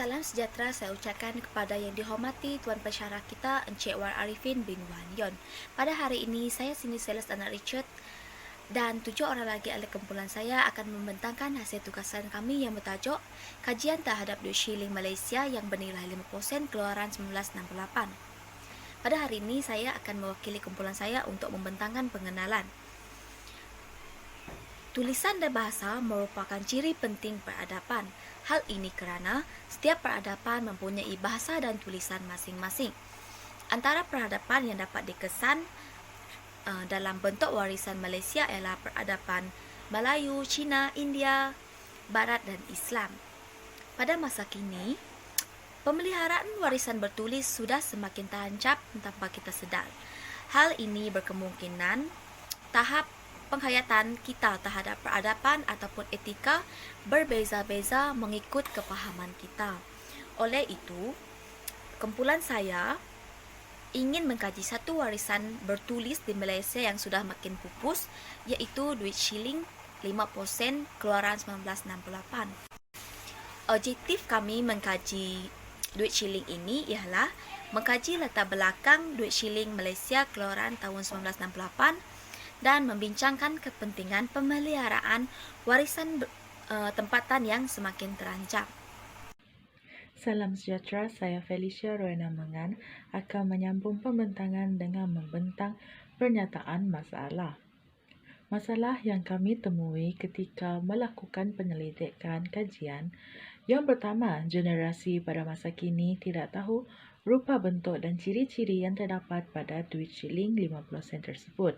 Salam sejahtera saya ucapkan kepada yang dihormati Tuan Pensyarah kita Encik War Arifin bin Wan Yon. Pada hari ini saya Sini Sales Anak Richard dan 7 orang lagi ahli kumpulan saya akan membentangkan hasil tugasan kami yang bertajuk Kajian terhadap duit shilling Malaysia yang bernilai 5% keluaran 1968. Pada hari ini saya akan mewakili kumpulan saya untuk membentangkan pengenalan. Tulisan dan bahasa merupakan ciri penting peradaban. Hal ini kerana setiap peradaban mempunyai bahasa dan tulisan masing-masing. Antara peradaban yang dapat dikesan dalam bentuk warisan Malaysia ialah peradaban Melayu, Cina, India, Barat dan Islam. Pada masa kini, pemeliharaan warisan bertulis sudah semakin terancam tanpa kita sedar. Hal ini berkemungkinan tahap penghayatan kita terhadap peradaban ataupun etika berbeza-beza mengikut kepahaman kita. Oleh itu, kumpulan saya ingin mengkaji satu warisan bertulis di Malaysia yang sudah makin pupus, iaitu duit shilling 5% keluaran 1968. Objektif kami mengkaji duit shilling ini ialah mengkaji latar belakang duit shilling Malaysia keluaran tahun 1968 dan membincangkan kepentingan pemeliharaan warisan tempatan yang semakin terancam. Salam sejahtera, saya Felicia Roena Mangan akan menyambung pembentangan dengan membentang pernyataan masalah. Masalah yang kami temui ketika melakukan penyelidikan kajian. Yang pertama, generasi pada masa kini tidak tahu rupa bentuk dan ciri-ciri yang terdapat pada duit shilling 50 sen tersebut.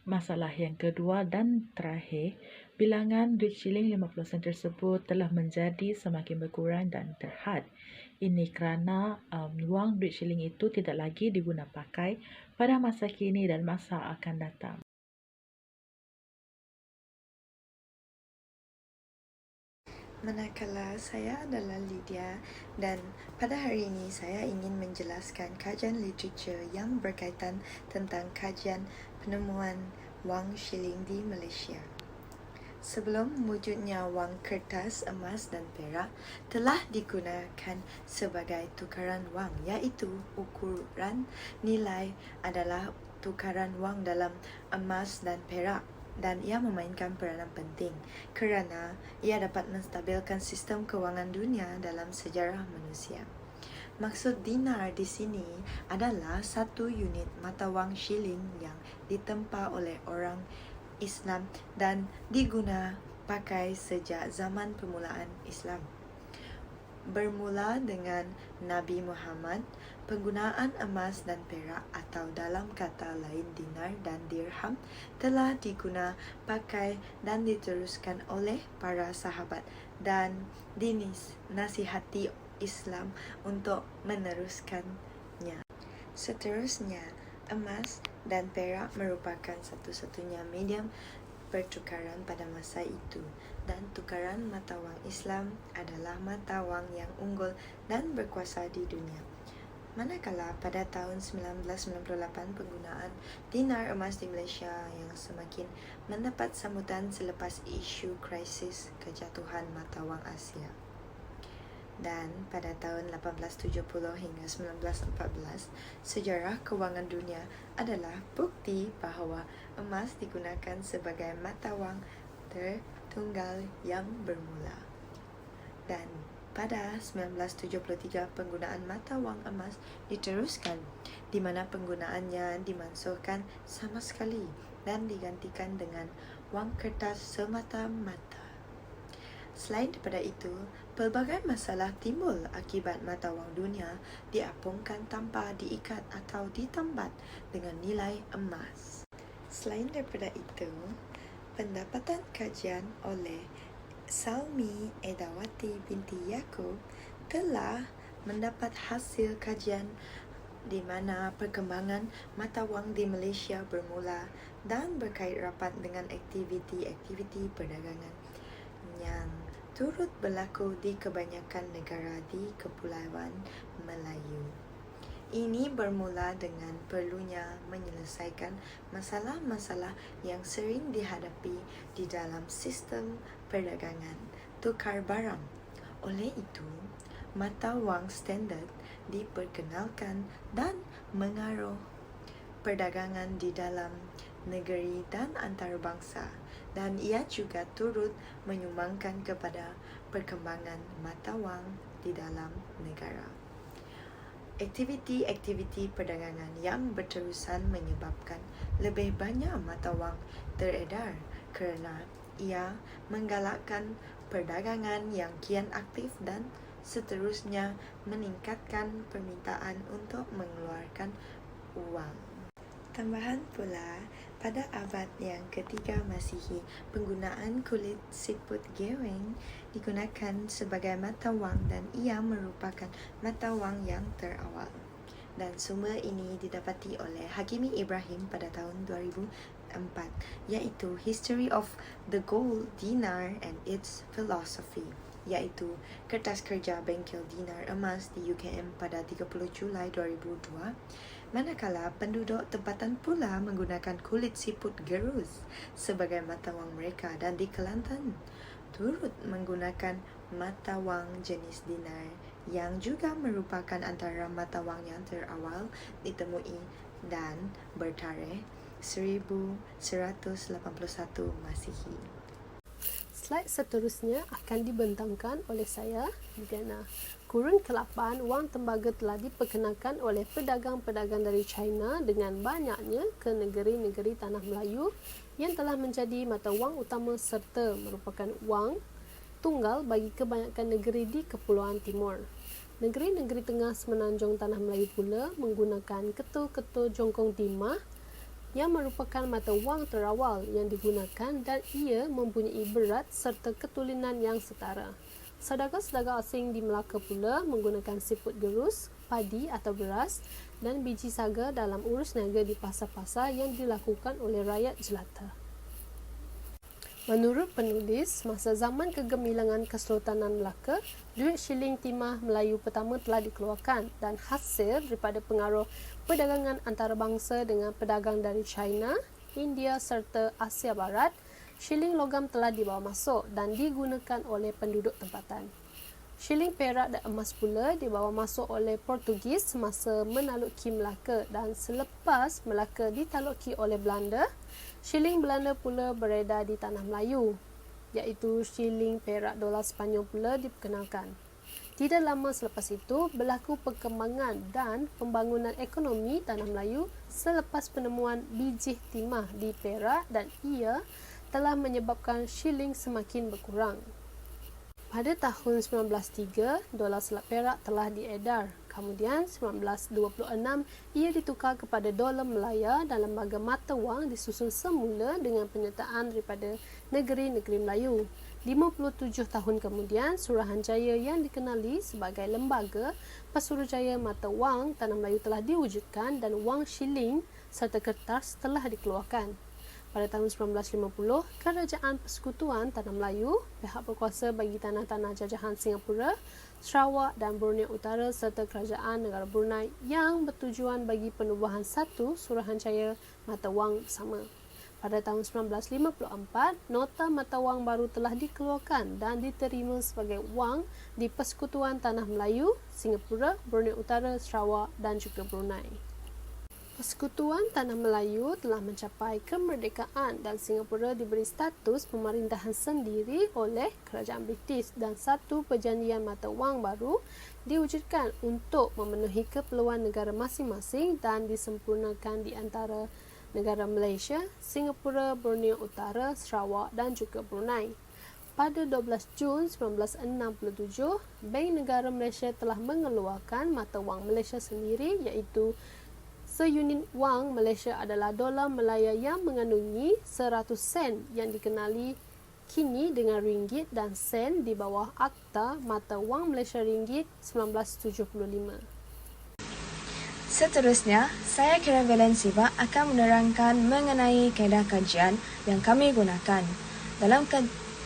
Masalah yang kedua dan terakhir, bilangan duit shilling 50 sen tersebut telah menjadi semakin berkurang dan terhad. Ini kerana wang duit shilling itu tidak lagi diguna pakai pada masa kini dan masa akan datang. Manakala saya adalah Lydia dan pada hari ini saya ingin menjelaskan kajian literatur yang berkaitan tentang kajian penemuan wang shilling di Malaysia. Sebelum wujudnya wang kertas, emas dan perak telah digunakan sebagai tukaran wang, iaitu ukuran nilai adalah tukaran wang dalam emas dan perak. Dan ia memainkan peranan penting kerana ia dapat menstabilkan sistem kewangan dunia dalam sejarah manusia. Maksud dinar di sini adalah satu unit mata wang shilling yang ditempa oleh orang Islam dan diguna pakai sejak zaman permulaan Islam. Bermula dengan Nabi Muhammad, penggunaan emas dan perak atau dalam kata lain dinar dan dirham telah diguna pakai dan diteruskan oleh para sahabat dan dinasihati Islam untuk meneruskannya. Seterusnya, emas dan perak merupakan satu-satunya medium pertukaran pada masa itu dan tukaran mata wang Islam adalah mata wang yang unggul dan berkuasa di dunia. Manakala pada tahun 1998 penggunaan dinar emas di Malaysia yang semakin mendapat sambutan selepas isu krisis kejatuhan mata wang Asia. Dan pada tahun 1870 hingga 1914, sejarah kewangan dunia adalah bukti bahawa emas digunakan sebagai mata wang tertunggal yang bermula. Dan pada 1973, penggunaan mata wang emas diteruskan, di mana penggunaannya dimansuhkan sama sekali dan digantikan dengan wang kertas semata-mata. Selain daripada itu, pelbagai masalah timbul akibat mata wang dunia diapungkan tanpa diikat atau ditambat dengan nilai emas. Selain daripada itu, pendapatan kajian oleh Salmi Edawati binti Yaakob telah mendapat hasil kajian di mana perkembangan mata wang di Malaysia bermula dan berkait rapat dengan aktiviti-aktiviti perdagangan yang turut berlaku di kebanyakan negara di Kepulauan Melayu. Ini bermula dengan perlunya menyelesaikan masalah-masalah yang sering dihadapi di dalam sistem perdagangan tukar barang. Oleh itu, mata wang standard diperkenalkan dan mengaruh perdagangan di dalam negeri dan antarabangsa, dan ia juga turut menyumbangkan kepada perkembangan mata wang di dalam negara. Aktiviti-aktiviti perdagangan yang berterusan menyebabkan lebih banyak mata wang teredar kerana ia menggalakkan perdagangan yang kian aktif dan seterusnya meningkatkan permintaan untuk mengeluarkan wang. Tambahan pula, pada abad yang ketiga Masihi, penggunaan kulit siput geweng digunakan sebagai mata wang dan ia merupakan mata wang yang terawal. Dan sumber ini didapati oleh Hakimi Ibrahim pada tahun 2004, iaitu History of the Gold Dinar and Its Philosophy, iaitu kertas kerja bengkel dinar emas di UKM pada 30 Julai 2002. Manakala penduduk tempatan pula menggunakan kulit siput gerus sebagai mata wang mereka, dan di Kelantan turut menggunakan mata wang jenis dinar yang juga merupakan antara mata wang yang terawal ditemui dan bertarikh 1181 Masihi. Slide seterusnya akan dibentangkan oleh saya, Diana. Kurun ke-8, wang tembaga telah diperkenalkan oleh pedagang-pedagang dari China dengan banyaknya ke negeri-negeri Tanah Melayu yang telah menjadi mata wang utama serta merupakan wang tunggal bagi kebanyakan negeri di Kepulauan Timur. Negeri-negeri tengah semenanjung Tanah Melayu pula menggunakan ketul-ketul jongkong timah yang merupakan mata wang terawal yang digunakan, dan ia mempunyai berat serta ketulinan yang setara. Saudagar-saudagar asing di Melaka pula menggunakan siput gerus, padi atau beras dan biji saga dalam urus niaga di pasar-pasar yang dilakukan oleh rakyat jelata. Menurut penulis, masa zaman kegemilangan Kesultanan Melaka, duit shilling timah Melayu pertama telah dikeluarkan, dan hasil daripada pengaruh perdagangan antarabangsa dengan pedagang dari China, India serta Asia Barat, shilling logam telah dibawa masuk dan digunakan oleh penduduk tempatan. Shilling perak dan emas pula dibawa masuk oleh Portugis semasa menakluki Melaka, dan selepas Melaka ditakluki oleh Belanda, shilling Belanda pula beredar di Tanah Melayu, iaitu shilling perak dolar Sepanyol pula diperkenalkan. Tidak lama selepas itu, berlaku perkembangan dan pembangunan ekonomi Tanah Melayu selepas penemuan biji timah di Perak, dan ia telah menyebabkan shilling semakin berkurang. Pada tahun 1903, dolar selat perak telah diedar. Kemudian 1926, ia ditukar kepada dolar Melaya dan lembaga mata wang disusun semula dengan penyertaan daripada negeri-negeri Melayu. 57 tahun kemudian, Suruhanjaya yang dikenali sebagai lembaga Pesuruhjaya Mata Wang Tanah Melayu telah diwujudkan dan wang shilling serta kertas telah dikeluarkan. Pada tahun 1950, Kerajaan Persekutuan Tanah Melayu, pihak berkuasa bagi tanah-tanah jajahan Singapura, Sarawak dan Borneo Utara serta Kerajaan Negara Brunei yang bertujuan bagi penubuhan satu Suruhanjaya Mata Wang bersama. Pada tahun 1954, nota mata wang baru telah dikeluarkan dan diterima sebagai wang di Persekutuan Tanah Melayu, Singapura, Borneo Utara, Sarawak dan juga Brunei. Persekutuan Tanah Melayu telah mencapai kemerdekaan dan Singapura diberi status pemerintahan sendiri oleh Kerajaan British, dan satu perjanjian mata wang baru diwujudkan untuk memenuhi keperluan negara masing-masing dan disempurnakan di antara negara Malaysia, Singapura, Borneo Utara, Sarawak dan juga Brunei. Pada 12 Jun 1967, Bank Negara Malaysia telah mengeluarkan mata wang Malaysia sendiri, iaitu seunit wang Malaysia adalah dolar Melaya yang mengandungi 100 sen yang dikenali kini dengan ringgit dan sen di bawah Akta Mata Wang Malaysia Ringgit 1975. Seterusnya, saya Karen Valensiva akan menerangkan mengenai kaedah kajian yang kami gunakan. Dalam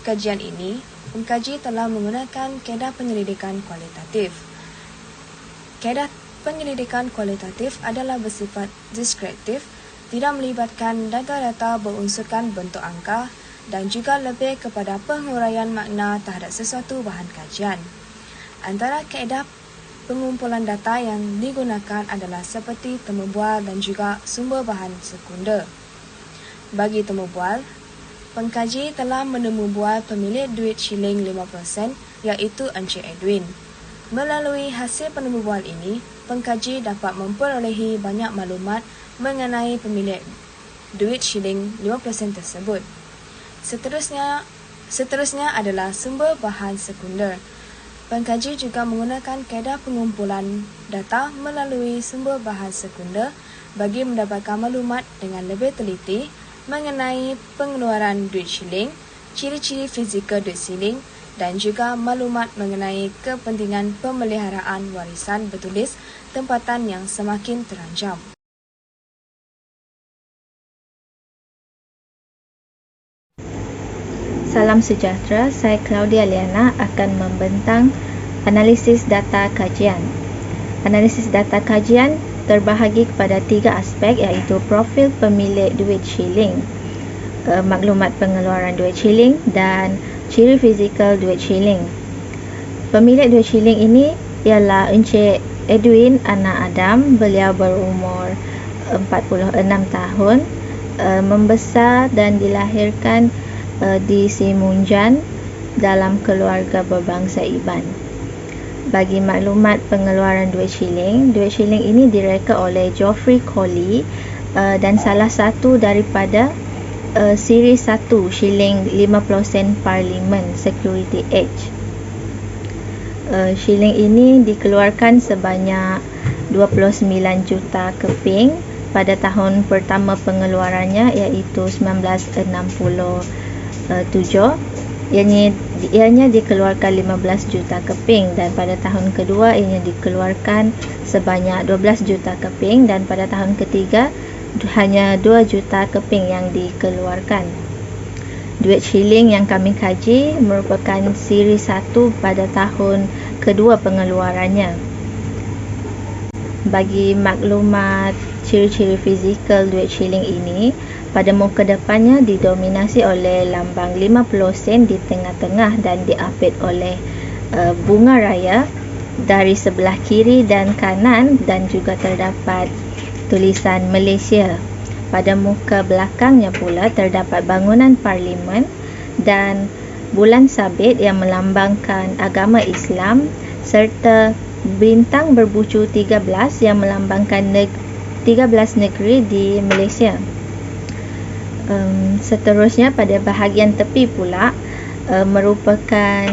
kajian ini, pengkaji telah menggunakan kaedah penyelidikan kualitatif. Kaedah penyelidikan kualitatif adalah bersifat deskriptif, tidak melibatkan data-data berunsurkan bentuk angka dan juga lebih kepada penguraian makna terhadap sesuatu bahan kajian. Antara kaedah pengumpulan data yang digunakan adalah seperti temu bual dan juga sumber bahan sekunder. Bagi temu bual, pengkaji telah menemu bual pemilik duit shilling 5% iaitu Encik Edwin. Melalui hasil penemu bual ini, pengkaji dapat memperolehi banyak maklumat mengenai pemilik duit shilling 5% tersebut. Seterusnya adalah sumber bahan sekunder. Pengkaji juga menggunakan kaedah pengumpulan data melalui sumber bahan sekunder bagi mendapatkan maklumat dengan lebih teliti mengenai pengeluaran duit shilling, ciri-ciri fizikal duit shilling dan juga maklumat mengenai kepentingan pemeliharaan warisan bertulis tempatan yang semakin terancam. Salam sejahtera, saya Claudia Liana akan membentang analisis data kajian. Analisis data kajian terbahagi kepada 3 aspek iaitu profil pemilik duit shilling, maklumat pengeluaran duit shilling dan ciri fizikal duit shilling. Pemilik duit shilling ini ialah Encik Edwin anak Adam. Beliau berumur 46 tahun, membesar dan dilahirkan di Simunjan dalam keluarga berbangsa Iban. Bagi maklumat pengeluaran duit shilling ini direka oleh Geoffrey Coley dan salah satu daripada siri 1 shilling 50 sen Parliament Security Edge. Shilling ini dikeluarkan sebanyak 29 juta keping pada tahun pertama pengeluarannya iaitu 1967. Ianya dikeluarkan 15 juta keping dan pada tahun kedua ianya dikeluarkan sebanyak 12 juta keping dan pada tahun ketiga hanya 2 juta keping yang dikeluarkan. Duit shilling yang kami kaji merupakan siri 1 pada tahun kedua pengeluarannya. Bagi maklumat ciri-ciri fizikal duit shilling ini, pada muka depannya didominasi oleh lambang 50 sen di tengah-tengah dan diapit oleh bunga raya dari sebelah kiri dan kanan dan juga terdapat tulisan Malaysia. Pada muka belakangnya pula terdapat bangunan parlimen dan bulan sabit yang melambangkan agama Islam serta bintang berbucu 13 yang melambangkan 13 negeri di Malaysia. Seterusnya pada bahagian tepi pula merupakan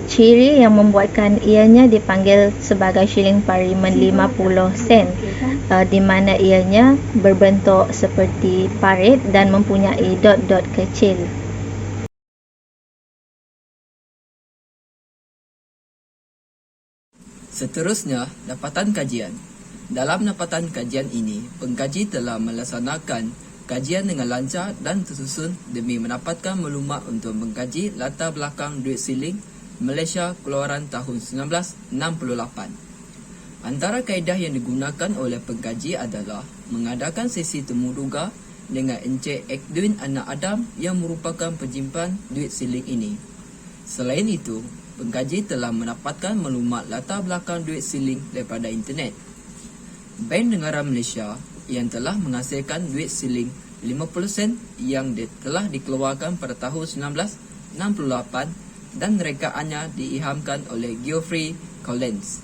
ciri yang membuatkan ianya dipanggil sebagai shilling parlimen 50 sen, di mana ianya berbentuk seperti parit dan mempunyai dot-dot kecil. Seterusnya, dapatan kajian. Dalam dapatan kajian ini, pengkaji telah melaksanakan kajian dengan lancar dan tersusun demi mendapatkan maklumat untuk mengkaji latar belakang duit shilling Malaysia keluaran tahun 1968. Antara kaedah yang digunakan oleh pengkaji adalah mengadakan sesi temu duga dengan Encik Edwin anak Adam yang merupakan penyimpan duit shilling ini. Selain itu, pengkaji telah mendapatkan maklumat latar belakang duit shilling daripada internet. Bank Negara Malaysia yang telah menghasilkan duit shilling 50 sen yang telah dikeluarkan pada tahun 1968 dan rekaannya diilhamkan oleh Geoffrey Collins.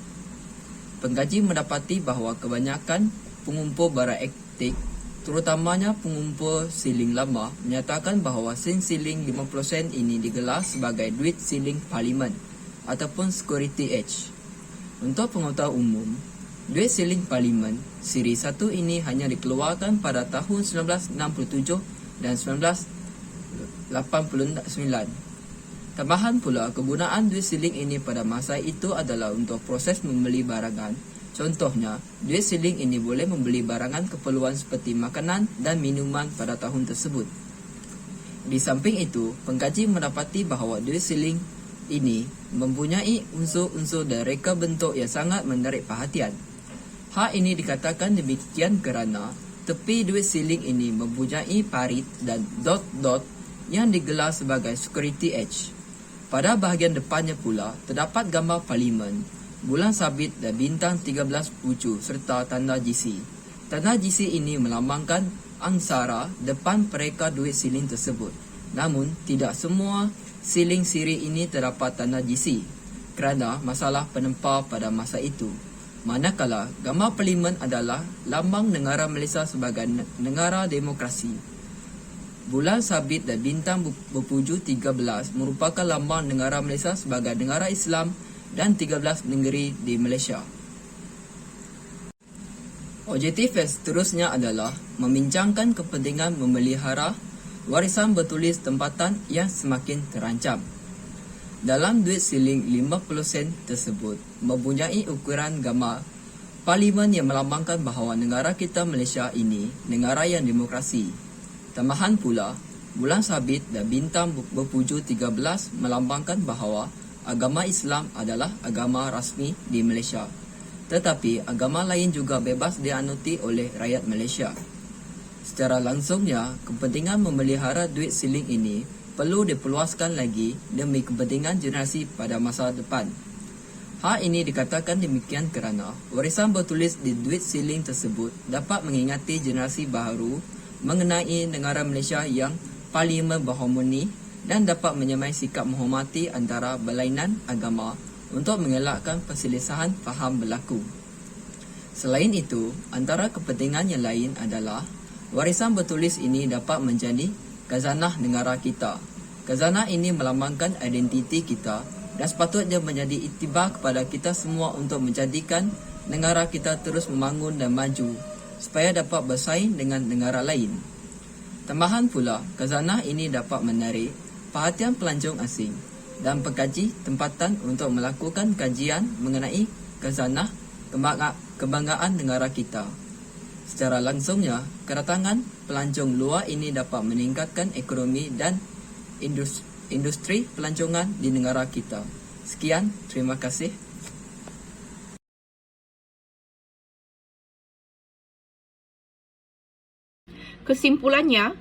Pengkaji mendapati bahawa kebanyakan pengumpul barang antik, terutamanya pengumpul shilling lama, menyatakan bahawa sen shilling 50 sen ini digelar sebagai duit shilling parlimen ataupun security edge. Untuk pengetahuan umum, duit shilling parlimen siri 1 ini hanya dikeluarkan pada tahun 1967 dan 1989. Tambahan pula, kegunaan duit shilling ini pada masa itu adalah untuk proses membeli barangan. Contohnya, duit shilling ini boleh membeli barangan keperluan seperti makanan dan minuman pada tahun tersebut. Di samping itu, pengkaji mendapati bahawa duit shilling ini mempunyai unsur-unsur dan reka bentuk yang sangat menarik perhatian. Hal ini dikatakan demikian kerana tepi duit shilling ini mempunyai parit dan dot-dot yang digelar sebagai security edge. Pada bahagian depannya pula terdapat gambar parlimen, bulan sabit dan bintang 13 pucu serta tanda GC. Tanda GC ini melambangkan angsara depan pereka duit siling tersebut. Namun, tidak semua siling siri ini terdapat tanda GC kerana masalah penempa pada masa itu. Manakala gambar parlimen adalah lambang negara Malaysia sebagai negara demokrasi. Bulan sabit dan bintang berpuju 13 merupakan lambang negara Malaysia sebagai negara Islam dan 13 negeri di Malaysia. Objektif seterusnya adalah membincangkan kepentingan memelihara warisan bertulis tempatan yang semakin terancam. Dalam duit siling 50 sen tersebut mempunyai ukuran gambar parlimen yang melambangkan bahawa negara kita Malaysia ini negara yang demokrasi. Tambahan pula, bulan sabit dan bintang berpuju 13 melambangkan bahawa agama Islam adalah agama rasmi di Malaysia. Tetapi agama lain juga bebas dianuti oleh rakyat Malaysia. Secara langsungnya, kepentingan memelihara duit siling ini perlu diperluaskan lagi demi kepentingan generasi pada masa depan. Hal ini dikatakan demikian kerana warisan bertulis di duit siling tersebut dapat mengingati generasi baharu mengenai negara Malaysia yang parlimen berharmoni dan dapat menyamai sikap menghormati antara berlainan agama untuk mengelakkan perselisihan faham berlaku. Selain itu, antara kepentingan yang lain adalah warisan bertulis ini dapat menjadi khazanah negara kita. Khazanah ini melambangkan identiti kita dan sepatutnya menjadi iktibar kepada kita semua untuk menjadikan negara kita terus membangun dan maju supaya dapat bersaing dengan negara lain. Tambahan pula, khazanah ini dapat menarik perhatian pelancong asing dan pengkaji tempatan untuk melakukan kajian mengenai khazanah kebanggaan negara kita. Secara langsungnya, kedatangan pelancong luar ini dapat meningkatkan ekonomi dan industri pelancongan di negara kita. Sekian, terima kasih. Kesimpulannya,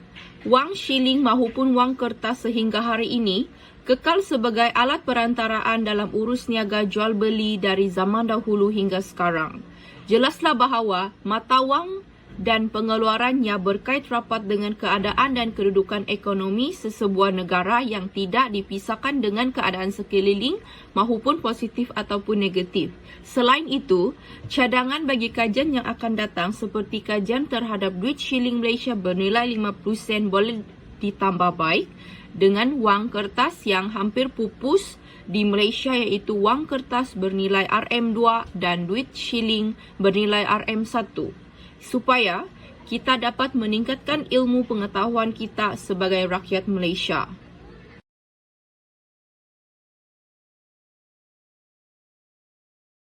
wang shilling maupun wang kertas sehingga hari ini kekal sebagai alat perantaraan dalam urus niaga jual beli dari zaman dahulu hingga sekarang. Jelaslah bahawa mata wang dan pengeluarannya berkait rapat dengan keadaan dan kedudukan ekonomi sesebuah negara yang tidak dipisahkan dengan keadaan sekeliling maupun positif ataupun negatif. Selain itu, cadangan bagi kajian yang akan datang seperti kajian terhadap duit shilling Malaysia bernilai 50 sen boleh ditambah baik dengan wang kertas yang hampir pupus di Malaysia iaitu wang kertas bernilai RM2 dan duit shilling bernilai RM1. Supaya kita dapat meningkatkan ilmu pengetahuan kita sebagai rakyat Malaysia.